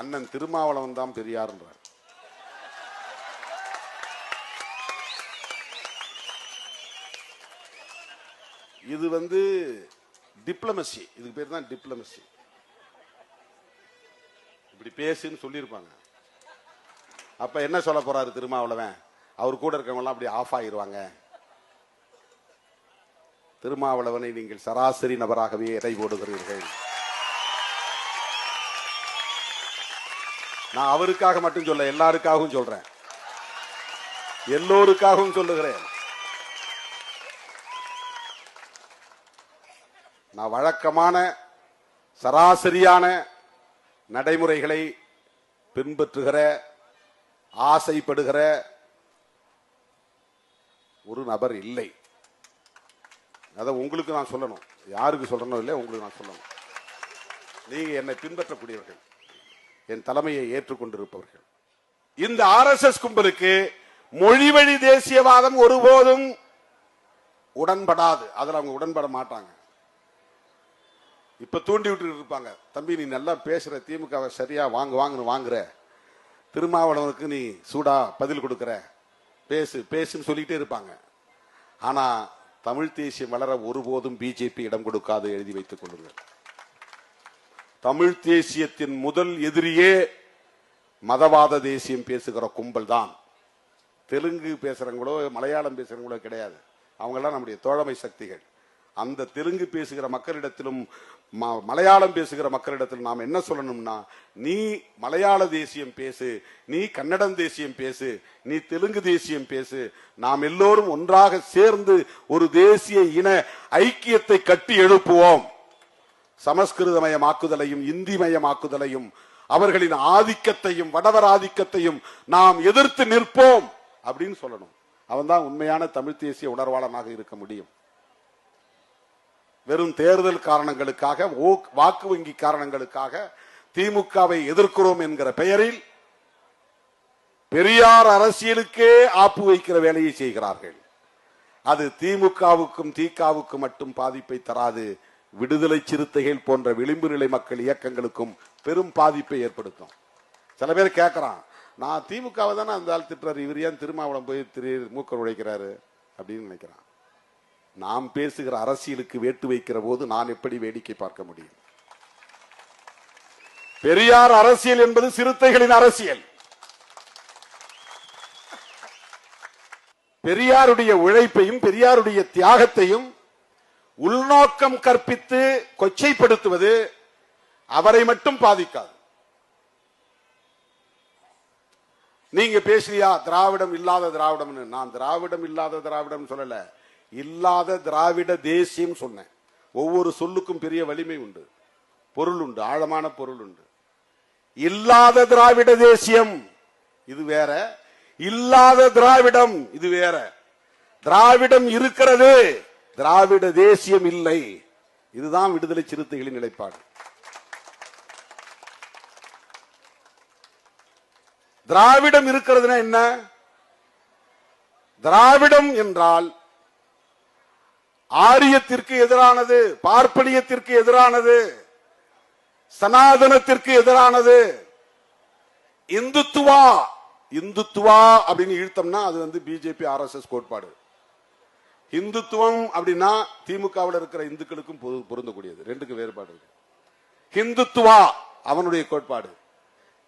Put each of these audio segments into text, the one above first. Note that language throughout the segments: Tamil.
அண்ணன் திருமாவளவன் தான் பெரியார்ன்றார். இது டிப்ளமசி, இதுக்கு பேர் தான் டிப்ளமசி. இப்படி பேசுன்னு சொல்லியிருப்பாங்க. அப்ப என்ன சொல்ல போறாரு திருமாவளவன்? அவர் கூட இருக்கவங்க எல்லாம் அப்படி ஆஃப் ஆகிடுவாங்க. திருமாவளவனை நீங்கள் சராசரி நபராகவே எடை போடுகிறீர்கள். நான் அவருக்காக மட்டும் சொல்ல, எல்லாருக்காகவும் சொல்றேன், எல்லோருக்காகவும் சொல்லுகிறேன். நான் வழக்கமான சராசரியான நடைமுறைகளை பின்பற்றுகிற, ஆசைப்படுகிற ஒரு நபர் இல்லை. அதை உங்களுக்கு நான் சொல்லணும். யாருக்கு சொல்லணும் இல்லை, உங்களுக்கு நான் சொல்லணும். நீங்க என்னை பின்பற்றக்கூடியவர்கள், என் தலைமையை ஏற்றுக்கொண்டிருப்பவர்கள். இந்த RSS கும்பலுக்கு மொழி வழி தேசியவாதம் ஒருபோதும் உடன்படாது. அதில் அவங்க உடன்பட மாட்டாங்க. இப்ப தூண்டி விட்டு இருப்பாங்க, தம்பி நீ நல்லா பேசுற, திமுகவை சரியா வாங்குற, திருமாவளவனுக்கு நீ சூடா பதில் கொடுக்கிற, பேசுன்னு சொல்லிட்டே இருப்பாங்க. ஆனா தமிழ் தேசியம் வளர ஒருபோதும் பிஜேபி இடம் கொடுக்காது, எழுதி வைத்துக் கொள்ளுங்கள். தமிழ் தேசியத்தின் முதல் எதிரியே மதவாத தேசியம் பேசுகிற கும்பல் தான். தெலுங்கு பேசுறவங்களோ மலையாளம் பேசுறவங்களோ கிடையாது. அவங்கெல்லாம் நம்முடைய தோழமை சக்திகள். அந்த தெலுங்கு பேசுகிற மக்களிடத்திலும் மலையாளம் பேசுகிற மக்களிடத்திலும் நாம் என்ன சொல்லணும்னா, நீ மலையாள தேசியம் பேசு, நீ கன்னடம் தேசியம் பேசு, நீ தெலுங்கு தேசியம் பேசு, நாம் எல்லோரும் ஒன்றாக சேர்ந்து ஒரு தேசிய இன ஐக்கியத்தை கட்டி எழுப்புவோம். சமஸ்கிருதமயமாக்குதலையும் இந்திமயமாக்குதலையும் அவர்களின் ஆதிக்கத்தையும் வடவர் ஆதிக்கத்தையும் நாம் எதிர்த்து நிற்போம் அப்படின்னு சொல்லணும். அவன் தான் உண்மையான தமிழ் தேசிய உணர்வாளனாக இருக்க முடியும். வெறும் தேர்தல் காரணங்களுக்காக, வாக்கு வங்கி காரணங்களுக்காக திமுகவை எதிர்க்கிறோம் என்கிற பெயரில் பெரியார் அரசியலுக்கே ஆப்பு வைக்கிற வேலையை செய்கிறார்கள். அது திமுகவுக்கும் திகாவுக்கும் மட்டும் பாதிப்பை தராது, விடுதலை சிறுத்தைகள் போன்ற விளிம்பு நிலை மக்கள் இயக்கங்களுக்கும் பெரும் பாதிப்பை ஏற்படுத்தும். சில பேர் கேட்கறான், நான் திமுகவை தானே அந்த ஆள் திட்டுறாரு, இவர் ஏன் திருமாவளவன் போய் மூக்க உழைக்கிறாரு அப்படின்னு நினைக்கிறான். நாம் பேசுகிற அரசியலுக்கு வேட்டு வைக்கிற போது நான் எப்படி வேடிக்கை பார்க்க முடியும்? பெரியார் அரசியல் என்பது சிறுத்தைகளின் அரசியல். பெரியாருடைய உழைப்பையும் பெரியாருடைய தியாகத்தையும் உள்நோக்கம் கற்பித்து கொச்சைப்படுத்துவது அவரை மட்டும் பாதிக்காது. நீங்க பேசுறியா திராவிடம் இல்லாத திராவிடம்? நான் திராவிடம் இல்லாத திராவிடம் சொல்லல, இல்லாத திராவிட தேசியம் சொன்னேன். ஒவ்வொரு சொல்லுக்கும் பெரிய வலிமை உண்டு, பொருள் உண்டு, ஆழமான பொருள் உண்டு. இல்லாத திராவிட தேசியம் இது வேற, இல்லாத திராவிடம் இது வேற. திராவிடம் இருக்கிறது, திராவிட தேசியம் இல்லை. இதுதான் விடுதலை சிறுத்தைகளின் நிலைப்பாடு. திராவிடம் இருக்கிறதுனா என்ன? திராவிடம் என்றால் ஆரியத்திற்கு எதிரானது, பார்ப்பனியத்திற்கு எதிரானது, சனாதனத்திற்கு எதிரானது. இந்துத்துவா இந்துத்துவா அப்படின்னு இழுத்தம்னா அது பிஜேபி RSS கோட்பாடு. இந்துத்துவம் அப்படின்னா திமுகவில் இருக்கிற இந்துக்களுக்கும் பொருந்தக்கூடியது. ரெண்டுக்கு வேறுபாடு இருக்கு. இந்துத்துவா அவனுடைய கோட்பாடு.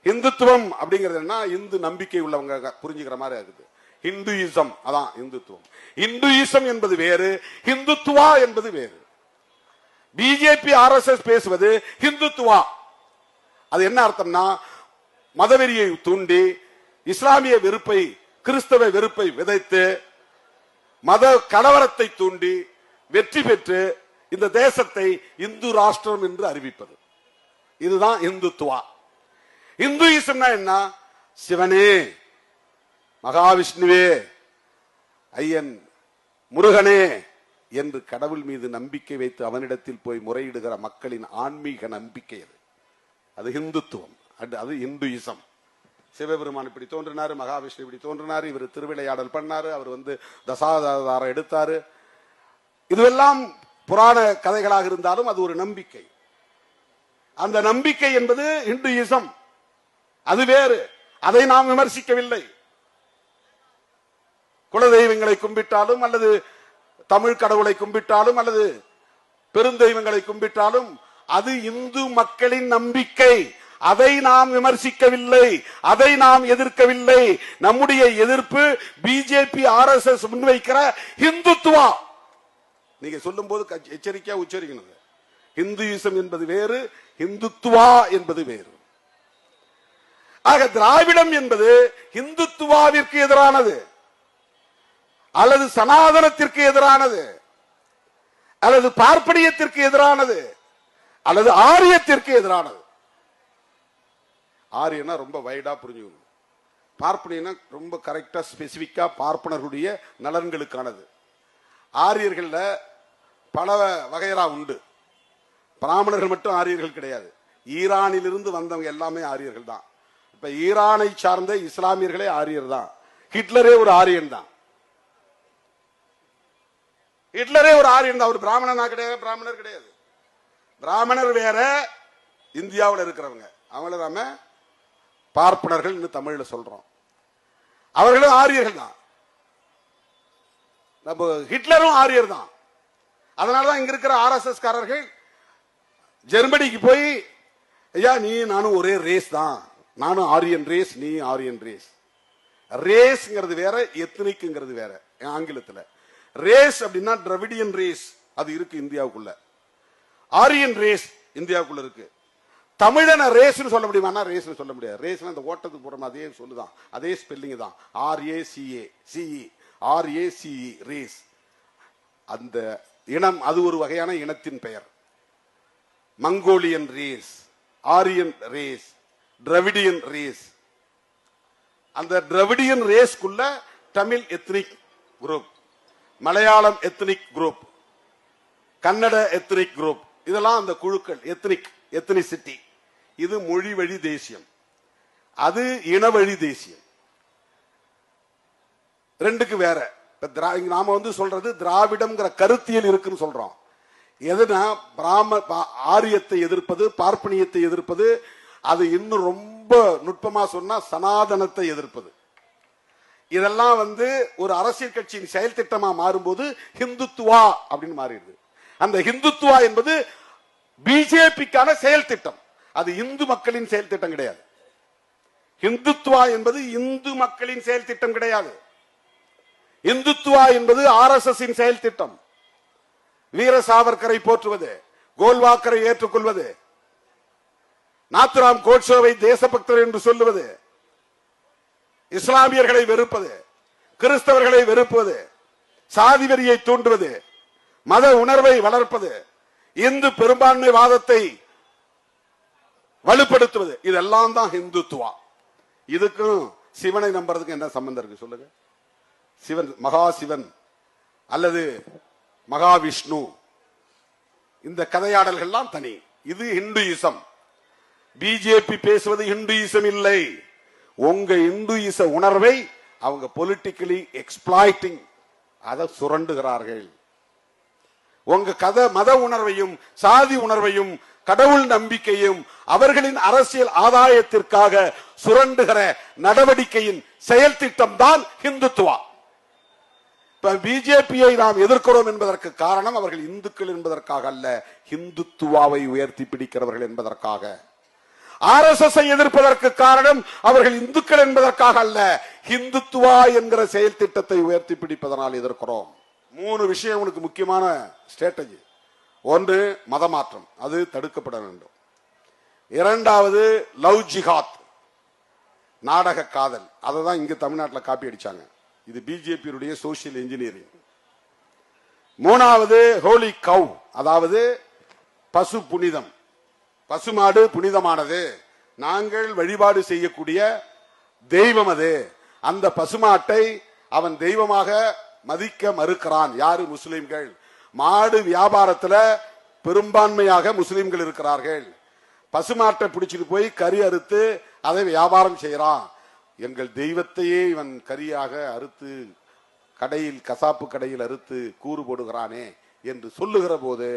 இந்துத்துவம் அப்படிங்கிறது என்ன? இந்து நம்பிக்கை உள்ளவங்க புரிஞ்சுக்கிற மாதிரி இருக்குது. ஹிந்துயிசம் அதான் இந்துத்துவம். இந்துயிசம் என்பது வேறு, இந்துத்துவா என்பது வேறு. பிஜேபி RSS பேசுவது இந்துத்துவா. அது என்ன அர்த்தம்னா, மதவெறியை தூண்டி இஸ்லாமிய வெறுப்பை, கிறிஸ்தவ வெறுப்பை விதைத்து மத கலவரத்தை தூண்டி வெற்றி பெற்று இந்த தேசத்தை இந்து ராஷ்டிரம் என்று அறிவிப்பது. இதுதான் இந்துத்துவா. இந்துயிசம்னா என்ன? சிவனே, மகாவிஷ்ணுவே, ஐயன் முருகனே என்று கடவுள் மீது நம்பிக்கை வைத்து அவனிடத்தில் போய் முறையிடுகிற மக்களின் ஆன்மீக நம்பிக்கை அது. அது இந்துத்துவம், அது இந்துயிசம். சிவபெருமான் இப்படி தோன்றினாரு, மகாவிஷ்ணு இப்படி தோன்றினாரு, இவர் திருவிளையாடல் பண்ணாரு, அவர் தசாவதாரம் எடுத்தாரு. இதுவெல்லாம் புராண கதைகளாக இருந்தாலும் அது ஒரு நம்பிக்கை. அந்த நம்பிக்கை என்பது இந்துயிசம். அது வேறு. அதை நாம் விமர்சிக்கவில்லை. குலதெய்வங்களை கும்பிட்டாலும் அல்லது தமிழ் கடவுளை கும்பிட்டாலும் அல்லது பெருந்தெய்வங்களை கும்பிட்டாலும் அது இந்து மக்களின் நம்பிக்கை. அதை நாம் விமர்சிக்கவில்லை, அதை நாம் எதிர்க்கவில்லை. நம்முடைய எதிர்ப்பு பிஜேபி RSS முன்வைக்கிற இந்துத்துவா. நீங்க சொல்லும் போது எச்சரிக்கையா உச்சரிக்கணும். இந்துயிசம் என்பது வேறு, இந்துத்துவா என்பது வேறு. ஆக திராவிடம் என்பது இந்துத்துவாவிற்கு எதிரானது அல்லது சனாதனத்திற்கு எதிரானது அல்லது பார்ப்பனியத்திற்கு எதிரானது அல்லது ஆரியத்திற்கு எதிரானது. ஆரியனா ரொம்ப வைடா புரிஞ்சுக்கணும். பார்ப்பனியனா ரொம்ப கரெக்டா ஸ்பெசிபிக்கா பார்ப்பனர்களுடைய நலன்களுக்கானது. ஆரியர்கள்ல பல வகையரா உண்டு. பிராமணர்கள் மட்டும் ஆரியர்கள் கிடையாது. ஈரானிலிருந்து வந்தவங்க எல்லாமே ஆரியர்கள் தான். இப்ப ஈரானை சார்ந்த இஸ்லாமியர்களே ஆரியர் தான். ஹிட்லரே ஒரு ஆரியன் தான். ஹிட்லரே ஒரு ஆரியன் தான். ஒரு பிராமணனா கிடையாது, பிராமணர் கிடையாது. பிராமணர் வேற, இந்தியாவில் இருக்கிறவங்க அவங்கள நாம பார்ப்பனர்கள் தமிழ்ல சொல்றோம். அவர்களும் ஆரியர்கள் தான். நம்ம ஹிட்லரும் ஆரியர் தான். அதனாலதான் இங்க இருக்கிற RSS காரர்கள் ஜெர்மனிக்கு போய், ஐயா நீ நானும் ஒரே ரேஸ் தான், நானும் ஆரியன் ரேஸ், நீ ஆரியன் ரேஸ். ரேஸ்ங்கிறது வேற, எத்னிக்ங்கிறது வேற. ஆங்கிலத்தில் ரேஸ் அப்படின்னா டிராவிடியன் ரேஸ், அது இருக்கு இந்தியாவுக்குள்ள. ஆரியன் ரேஸ் இந்தியாவுக்குள்ள இருக்கு. தமிழன ரேஸ்னு சொல்ல முடியுமா? ரேஸ்னு சொல்ல முடியாது. ரேஸ்னா இந்த ஓட்டத்துக்கு போற அதே சொல்லுதான், அதே ஸ்பெல்லிங் தான். RACE race. அந்த இனம் அது ஒரு வகையான இனத்தின் பெயர். Mongolian race, Aryan race, Dravidian race. அந்த டிராவிடியன் ரேஸ்க்குள்ள Tamil ethnic group, Malayalam ethnic group, Kannada ethnic group, இதெல்லாம் அந்த குழுக்கள். எத்னிசிட்டி. இது மொழி வழி தேசியம், அது இன வழி தேசியம். ரெண்டுக்கு வேற. நாம சொல்றது திராவிடம்ங்கிற கருத்தியல் இருக்குன்னு சொல்றோம். எதுனா ஆரியத்தை எதிர்ப்பது, பார்ப்பனியத்தை எதிர்ப்பது, அது இன்னும் ரொம்ப நுட்பமா சொன்னா சனாதனத்தை எதிர்ப்பது. இதெல்லாம் ஒரு அரசியல் கட்சியின் செயல் திட்டமா மாறும்போது ஹிந்துத்துவா அப்படின்னு மாறிடுது. அந்த ஹிந்துத்துவா என்பது பிஜேபிக்கான செயல் திட்டம், அது இந்து மக்களின் செயல் திட்டம் கிடையாது. ஹிந்துத்துவா என்பது இந்து மக்களின் செயல் திட்டம் கிடையாது. இந்துத்துவா என்பது RSS செயல் திட்டம். வீர சாவர்கரை போற்றுவது, கோல்வாக்கரை ஏற்றுக்கொள்வது, நாத்துராம் கோட்சேவை தேசபக்தர் என்று சொல்லுவது, இஸ்லாமியர்களை வெறுப்பது, கிறிஸ்தவர்களை வெறுப்பது, சாதி வெறியை தூண்டுவது, மத உணர்வை வளர்ப்பது, இந்து பெரும்பான்மை வாதத்தை வலுப்படுத்துவது, இதெல்லாம் தான் இந்துத்துவா. இதுக்கும் சிவனை நம்புறதுக்கு என்ன சம்பந்தம் இருக்கு சொல்லுங்க? சிவன், மகா சிவன் அல்லது மகாவிஷ்ணு, இந்த கதையாடல்கள்லாம் தனி. இது ஹிந்துயிசம். பிஜேபி பேசுவது ஹிந்துயிசம் இல்லை. உங்க இந்துயிச உணர்வை அவங்க பொலிட்டிக்கலி எக்ஸ்பிளாய்டிங், அதை சுரண்டுகிறார்கள். உங்க மத உணர்வையும் சாதி உணர்வையும் கடவுள் நம்பிக்கையும் அவர்களின் அரசியல் ஆதாயத்திற்காக சுரண்டுகிற நடவடிக்கையின் செயல் திட்டம் தான் ஹிந்துத்துவா. பிஜேபியை நாம் எதிர்க்கிறோம் என்பதற்கு காரணம் அவர்கள் இந்துக்கள் என்பதற்காக அல்ல, ஹிந்துத்துவாவை உயர்த்தி பிடிக்கிறவர்கள் என்பதற்காக. RSS எதிர்ப்பதற்கு காரணம் அவர்கள் இந்துக்கள் என்பதற்காக அல்ல, ஹிந்துத்துவா என்கிற செயல் திட்டத்தை உயர்த்தி பிடிப்பதனால் எதிர்க்கிறோம். 3 விஷயம் உனக்கு முக்கியமான ஸ்ட்ராட்டஜி. ஒன்று மதமாற்றம், அது தடுக்கப்பட வேண்டும். இரண்டாவது லவ் ஜிஹாத், நாடக காதல், அதை தான் இங்க தமிழ்நாட்டில் காப்பி அடிச்சாங்க. இது பிஜேபியுடைய சோசியல் இன்ஜினியரிங். மூணாவது ஹோலி கவ், அதாவது பசு புனிதம். பசுமாடு புனிதமானது, நாங்கள் வழிபாடு செய்யக்கூடிய தெய்வம் அது. அந்த பசுமாட்டை அவன் தெய்வமாக மதிக்க மறுக்கிறான். யாரு? முஸ்லிம்கள். மாடு வியாபாரத்துல பெரும்பான்மையாக முஸ்லிம்கள் இருக்கிறார்கள். பசுமாட்டை பிடிச்சிட்டு போய் கறி அறுத்து அதை வியாபாரம் செய்யறான். எங்கள் தெய்வத்தையே இவன் கரியாக அறுத்து கடையில், கசாப்பு கடையில் அறுத்து கூறு போடுகிறானே என்று சொல்லுகிற போது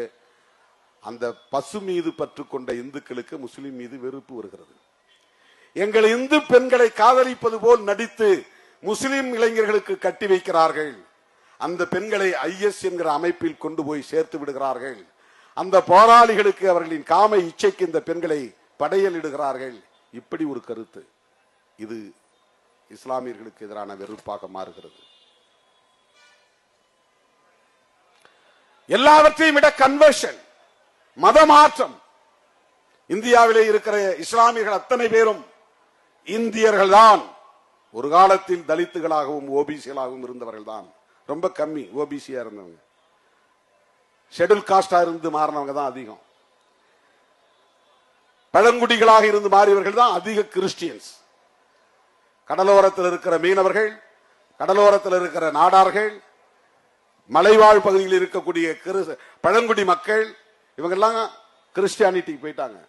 அந்த பசு மீது பற்று கொண்ட இந்துக்களுக்கு முஸ்லிம் மீது வெறுப்பு வருகிறது. எங்கள் இந்து பெண்களை காதலிப்பது போல் நடித்து முஸ்லிம் இளைஞர்களுக்கு கட்டி வைக்கிறார்கள். அந்த பெண்களை IS என்கிற அமைப்பில் கொண்டு போய் சேர்த்து விடுகிறார்கள். அந்த போராளிகளுக்கு அவர்களின் காம இச்சைக்கு இந்த பெண்களை படையலிடுகிறார்கள். இப்படி ஒரு கருத்து, இது இஸ்லாமியர்களுக்கு எதிரான வெறுப்பாக மாறுகிறது. எல்லாவற்றையும் விட கன்வர்ஷன், மதமாற்றம். இந்தியாவிலே இருக்கிற இஸ்லாமியர்கள் அத்தனை பேரும் இந்தியர்கள் தான். ஒரு காலத்தில் தலித்துகளாகவும் ஓபிசிகளாகவும் இருந்தவர்கள் தான். ரொம்ப கம்மி ஓபிசியா இருந்தவங்க, ஷெட்யூல் காஸ்டா இருந்து மாறினவங்க தான் அதிகம். பழங்குடிகளாக இருந்து மாறியவர்கள் தான் அதிக கிறிஸ்டியன்ஸ். கடலோரத்தில் இருக்கிற மீனவர்கள், கடலோரத்தில் இருக்கிற நாடார்கள், மலைவாழ் பகுதியில் இருக்கக்கூடிய பழங்குடி மக்கள், இவங்கெல்லாம் கிறிஸ்டியானிட்டிக்கு போயிட்டாங்க.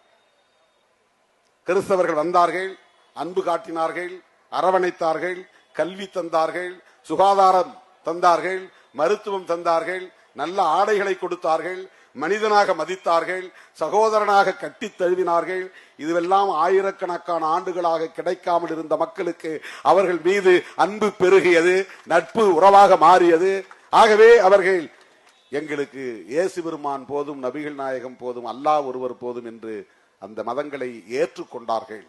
கிறிஸ்தவர்கள் வந்தார்கள், அன்பு காட்டினார்கள், அரவணைத்தார்கள், கல்வி தந்தார்கள், சுகாதாரம் தந்தார்கள், மருத்துவம் தந்தார்கள், நல்ல ஆடைகளை கொடுத்தார்கள், மனிதனாக மதித்தார்கள், சகோதரனாக கட்டி தழுவினார்கள். இதுவெல்லாம் ஆயிரக்கணக்கான ஆண்டுகளாக கிடைக்காமல் இருந்த மக்களுக்கு அவர்கள் மீது அன்பு பெருகியது, நட்பு உறவாக மாறியது. ஆகவே அவர்கள் எங்களுக்கு இயேசு பெருமான் போதும், நபிகள் நாயகம் போதும், அல்லாஹ் ஒருவர் போதும் என்று அந்த மதங்களை ஏற்றுக்கொண்டார்கள்.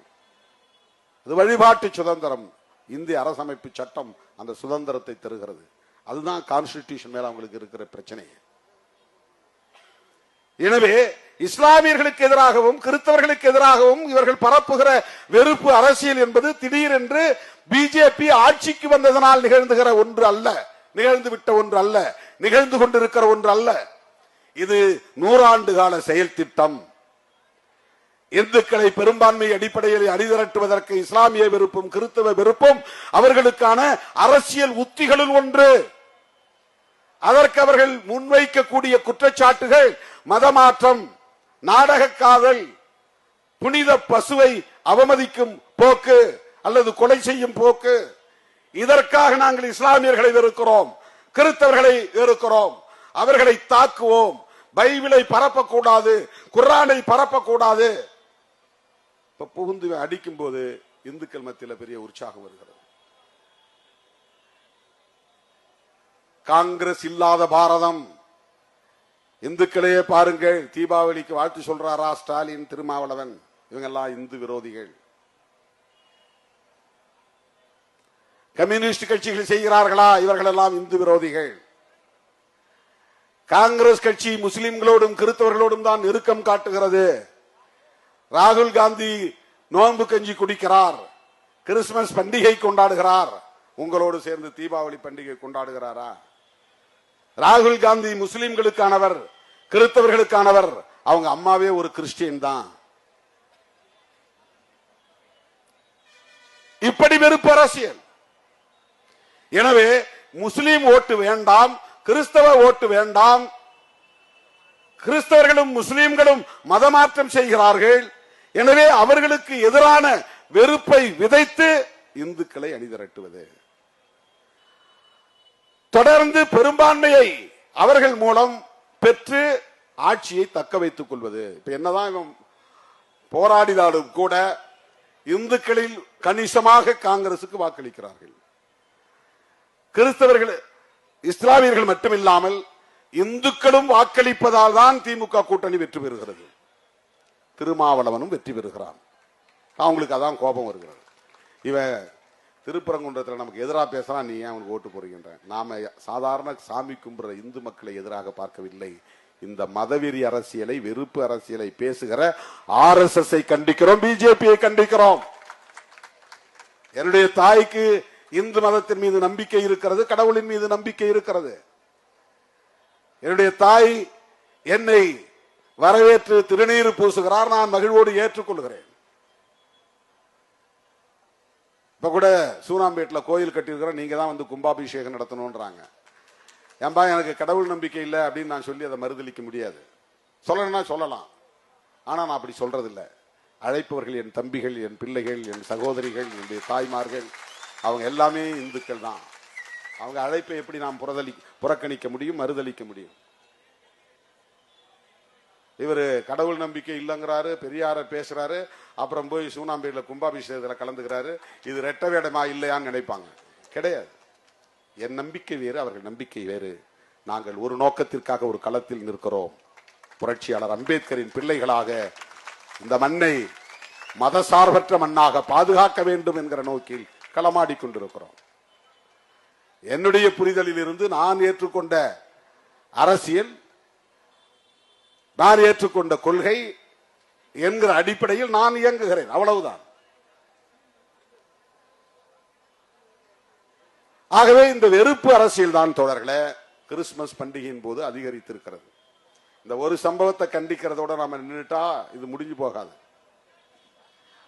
அது வழிபாட்டு சுதந்திரம். இந்திய அரசமைப்பு சட்டம் அந்த சுதந்திரத்தை தருகிறது. அதுதான் கான்ஸ்டிடியூஷன் மேல அவங்களுக்கு இருக்கிற பிரச்சனை. எனவே இஸ்லாமியர்களுக்கு எதிராகவும் கிறிஸ்தவர்களுக்கு எதிராகவும் இவர்கள் பரப்புகிற வெறுப்பு அரசியல் என்பது திடீரென்று பிஜேபி ஆட்சிக்கு வந்ததனால் நிகழ்ந்துகிற ஒன்று அல்ல, நிகழ்ந்து விட்ட ஒன்று அல்ல, நிகழ்ந்து கொண்டிருக்கிற ஒன்று அல்ல. இது 100 ஆண்டு கால செயல் திட்டம். இந்துக்களை பெரும்பான்மை அடிப்படையில் அணிதிரட்டுவதற்கு இஸ்லாமிய வெறுப்பும் கிறிஸ்தவ வெறுப்பும் அவர்களுக்கான அரசியல் உத்திகளில் ஒன்று. அதற்கு அவர்கள் முன்வைக்கக்கூடிய குற்றச்சாட்டுகள் மதமாற்றம், நாடக காதல், புனித பசுவை அவமதிக்கும் போக்கு அல்லது கொலை செய்யும் போக்கு. இதற்காக நாங்கள் இஸ்லாமியர்களை வெறுக்கிறோம், கிறிஸ்தவர்களை வெறுக்கிறோம், அவர்களை தாக்குவோம், பைபிளை பரப்பக்கூடாது, குர்ஆனை பரப்பக்கூடாது. இப்ப புகுந்து அடிக்கும் போது இந்துக்கள் மத்தியில் பெரிய உற்சாகம் வருகிறது. காங்கிரஸ் இல்லாத பாரதம். இந்துக்களையே பாருங்கள், தீபாவளிக்கு வாழ்த்து சொல்றாரா ஸ்டாலின், திருமாவளவன், இவங்கெல்லாம் இந்து விரோதிகள். கம்யூனிஸ்ட் கட்சிகள் செய்கிறார்களா, இவர்கள் எல்லாம் இந்து விரோதிகள். காங்கிரஸ் கட்சி முஸ்லிம்களோடும் கிறிஸ்தவர்களோடும் தான் நெருக்கம் காட்டுகிறது. ராகுல் காந்தி நோன்பு கஞ்சி குடிக்கிறார், கிறிஸ்துமஸ் பண்டிகை கொண்டாடுகிறார், உங்களோடு சேர்ந்து தீபாவளி பண்டிகை கொண்டாடுகிறாரா? ராகுல் காந்தி முஸ்லிம்களுக்கானவர், கிறிஸ்தவர்களுக்கானவர். அவங்க அம்மாவே ஒரு கிறிஸ்டியன் தான். இப்படி வெறுப்பு அரசியல். எனவே முஸ்லிம் ஓட்டு வேண்டாம், கிறிஸ்தவ ஓட்டு வேண்டாம். கிறிஸ்தவர்களும் முஸ்லிம்களும் மதமாற்றம் செய்கிறார்கள். எனவே அவர்களுக்கு எதிரான வெறுப்பை விதைத்து இந்துக்களை அணிதிரட்டுவது, தொடர்ந்து பெரும்பான்மையை அவர்கள் மூலம் பெற்று ஆட்சியை தக்க வைத்துக் கொள்வது. இப்ப என்னதான் இவன் போராடினாலும் கூட இந்துக்களில் கணிசமாக காங்கிரசுக்கு வாக்களிக்கிறார்கள். கிறிஸ்தவர்கள், இஸ்லாமியர்கள் மட்டுமில்லாமல் இந்துக்களும் வாக்களிப்பதால் தான் திமுக கூட்டணி வெற்றி பெறுகிறது. திருமாவளவனும் வெற்றி பெறுகிறான். அவங்களுக்கு அதான் கோபம் வருகிறது. இவன் திருப்பரங்குன்றத்தில் நமக்கு எதிராக பேசுறான், நீ ஏன் அவனுக்கு ஓட்டு போறீங்கன்ற. நாம சாதாரண சாமி கும்புற இந்து மக்களை எதிராக பார்க்கவில்லை. இந்த மதவெறி அரசியலை, வெறுப்பு அரசியலை பேசுகிற RSS கண்டிக்கிறோம், பிஜேபியை கண்டிக்கிறோம். என்னுடைய தாய்க்கு இந்து மதத்தின் மீது நம்பிக்கை இருக்கிறது, கடவுளின் மீது நம்பிக்கை இருக்கிறது. என்னுடைய தாய் என்னை வரவேற்று திருநீறு பூசுகிறார், நான் மகிழ்வோடு ஏற்றுக்கொள்கிறேன். இப்ப கூட சூனாம்பேட்ல கோயில் கட்டியிருக்கிற, நீங்க தான் வந்து கும்பாபிஷேகம் நடத்தணும்ன்றாங்க. ஏன்பா எனக்கு கடவுள் நம்பிக்கை இல்லை அப்படின்னு நான் சொல்லி அதை மறுதளிக்க முடியாது. சொல்லணும்னா சொல்லலாம், ஆனா நான் அப்படி சொல்றது இல்லை. அழைப்பவர்கள் என் தம்பிகள், என் பிள்ளைகள், என் சகோதரிகள், என்னுடைய தாய்மார்கள், அவங்க எல்லாமே இந்துக்கள் தான். அவங்க அழைப்பை எப்படி நாம் புறக்கணிக்க முடியும், மறுதளிக்க முடியும்? இவர் கடவுள் நம்பிக்கை இல்லைங்கிறாரு, பெரியார பேசுறாரு, அப்புறம் போய் சூனாம்பேட்ல கும்பாபிஷேகத்தில் கலந்துக்கிறாரு. இது ரெட்ட வேடமா இல்லையான்னு நினைப்பாங்க. கிடையாது. என் நம்பிக்கை வேறு, அவர்கள் நம்பிக்கை வேறு. நாங்கள் ஒரு நோக்கத்திற்காக ஒரு களத்தில் நிற்கிறோம். புரட்சியாளர் அம்பேத்கரின் பிள்ளைகளாக இந்த மண்ணை மதசார்பற்ற மண்ணாக பாதுகாக்க வேண்டும் என்கிற நோக்கில் களமாடி கொண்டிருக்கிறோம். என்னுடைய புரிதலில் இருந்து நான் ஏற்றுக்கொண்ட அரசியல், நான் ஏற்றுக்கொண்ட கொள்கை என்கிற அடிப்படையில் நான் இயங்குகிறேன். அவ்வளவுதான். ஆகவே இந்த வெறுப்பு அரசியல் தான் தோழர்களே கிறிஸ்துமஸ் பண்டிகையின் போது அதிகரித்திருக்கிறது. இந்த ஒரு சம்பவத்தை கண்டிக்கிறதோட நாம நின்றுட்டா இது முடிஞ்சு போகாது.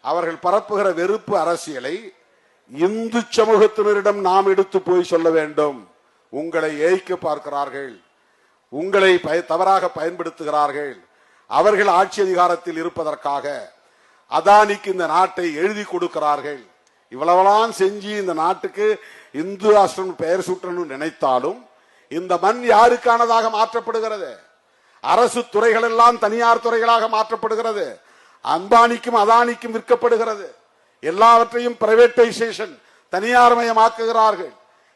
அவர்கள் பரப்புகிற வெறுப்பு அரசியலை இந்து சமூகத்தினரிடம் நாம் எடுத்து போய் சொல்ல வேண்டும். உங்களை ஏய்க்க பார்க்கிறார்கள், உங்களை தவறாக பயன்படுத்துகிறார்கள், அவர்கள் ஆட்சி அதிகாரத்தில் இருப்பதற்காக அதானிக்கு இந்த நாட்டை எழுதி கொடுக்கிறார்கள். இவ்வளவெல்லாம் செஞ்சு இந்த நாட்டுக்கு இந்து ராஷ்டிரம் பெயர் சூட்டணும் நினைத்தாலும் இந்த மண் யாருக்கானதாக மாற்றப்படுகிறது? அரசு துறைகள் எல்லாம் தனியார் துறைகளாக மாற்றப்படுகிறது. அம்பானிக்கும் அதானிக்கும் விற்கப்படுகிறது. எல்லாவற்றையும் பிரைவேட்டைசேஷன், தனியார்மயமாக்குகிறார்கள்.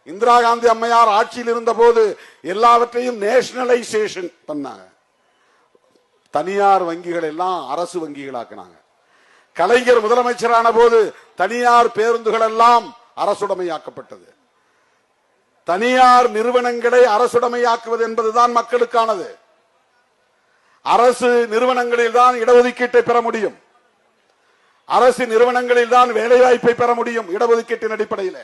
இந்திரா காந்தி அம்மையார் ஆட்சியில் இருந்த போது எல்லாவற்றையும் நேஷனலைசேஷன் பண்ணாங்க. தனியார் வங்கிகள் எல்லாம் அரசு வங்கிகளாக்கினாங்க. கலைஞர் முதலமைச்சரான போது தனியார் பேருந்துகள் எல்லாம் அரசுடைமையாக்கப்பட்டது. தனியார் நிறுவனங்களை அரசுடைமையாக்குவது என்பதுதான் மக்களுக்கானது. அரசு நிறுவனங்களில் தான் இடஒதுக்கீட்டை பெற முடியும். அரசு நிறுவனங்களில் தான் வேலைவாய்ப்பை பெற முடியும். இடஒதுக்கீட்டின் அடிப்படையில்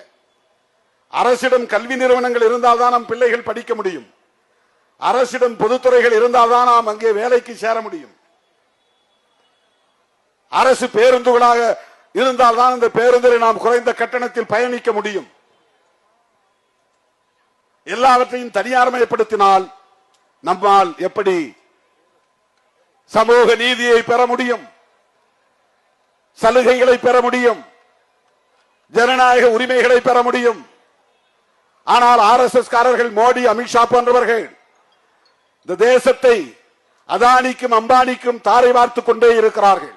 அரசிடம் கல்வி நிறுவனங்கள் இருந்தால்தான் நம் பிள்ளைகள் படிக்க முடியும். அரசிடம் பொதுத்துறைகள் இருந்தால்தான் நாம் அங்கே வேலைக்கு சேர முடியும். அரசு பேருந்துகளாக இருந்தால்தான் அந்த பேருந்தில் நாம் குறைந்த கட்டணத்தில் பயணிக்க முடியும். எல்லாவற்றையும் தனியார்மயப்படுத்தினால் நம்மால் எப்படி சமூக நீதியை பெற முடியும், சலுகைகளை பெற முடியும், ஜனநாயக உரிமைகளை பெற முடியும்? ஆனால் RSS காரர்கள், மோடி, அமித்ஷா போன்றவர்கள் இந்த தேசத்தை அதானிக்கும் அம்பானிக்கும் தாரை வார்த்துக் கொண்டே இருக்கிறார்கள்.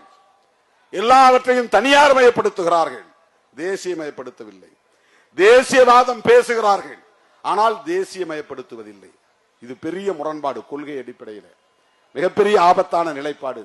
எல்லாவற்றையும் தனியார்மயப்படுத்துகிறார்கள், தேசியமயப்படுத்தவில்லை. தேசியவாதம் பேசுகிறார்கள், ஆனால் தேசியமயப்படுத்துவதில்லை. இது பெரிய முரண்பாடு. கொள்கை அடிப்படையில் மிகப்பெரிய ஆபத்தான நிலைப்பாடு.